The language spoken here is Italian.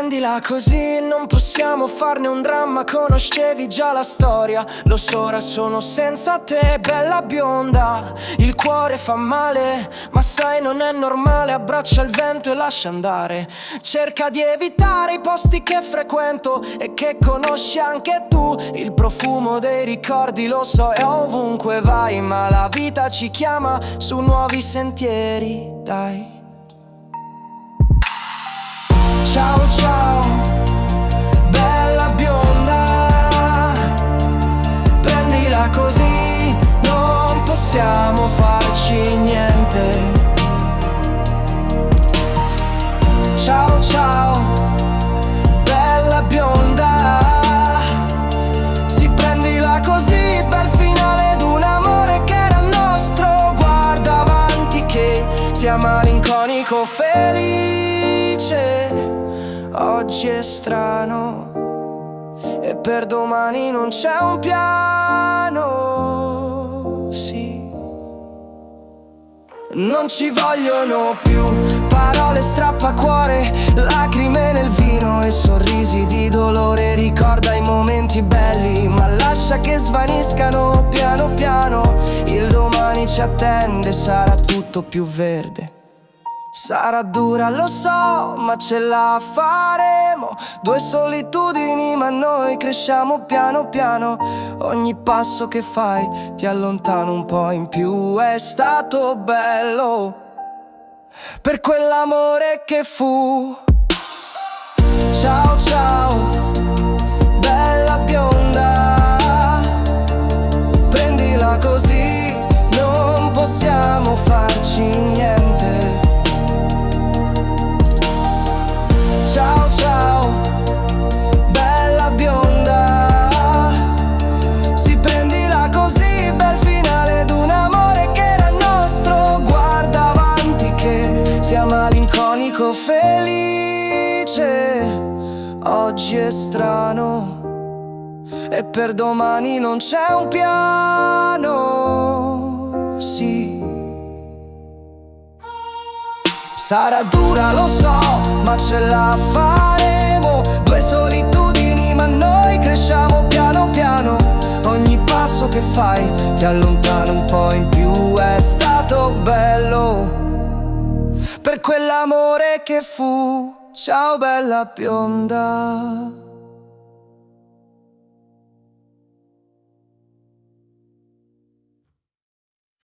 Prendila così, non possiamo farne un dramma, conoscevi già la storia. Lo so, ora sono senza te, bella bionda. Il cuore fa male, ma sai non è normale. Abbraccia il vento e lascia andare. Cerca di evitare i posti che frequento e che conosci anche tu. Il profumo dei ricordi lo so, è ovunque vai, ma la vita ci chiama su nuovi sentieri, dai. Ciao ciao, bella bionda, prendila così, non possiamo farci niente. Ciao ciao, bella bionda, sì, prendila così, bel finale d'un amore che era nostro. Guarda avanti che sia malinconico felice. Oggi è strano e per domani non c'è un piano, sì. Non ci vogliono più parole strappacuore, lacrime nel vino e sorrisi di dolore. Ricorda i momenti belli, ma lascia che svaniscano piano piano. Il domani ci attende, sarà tutto più verde. Sarà dura, lo so, ma ce la faremo. Due solitudini, ma noi cresciamo piano piano. Ogni passo che fai ti allontana un po' in più. È stato bello per quell'amore che fu. Ciao ciao, bella bionda, prendila così, non possiamo farci niente. Ciao ciao, bella bionda, sì, prendila così, bel finale d'un amore che era nostro. Guarda avanti che sia malinconico felice. Oggi è strano e per domani non c'è un piano, sì. Sarà dura, lo so, ma ce la faremo. Due solitudini, ma noi cresciamo piano piano. Ogni passo che fai ti allontana un po' in più. È stato bello per quell'amore che fu. Ciao bella bionda.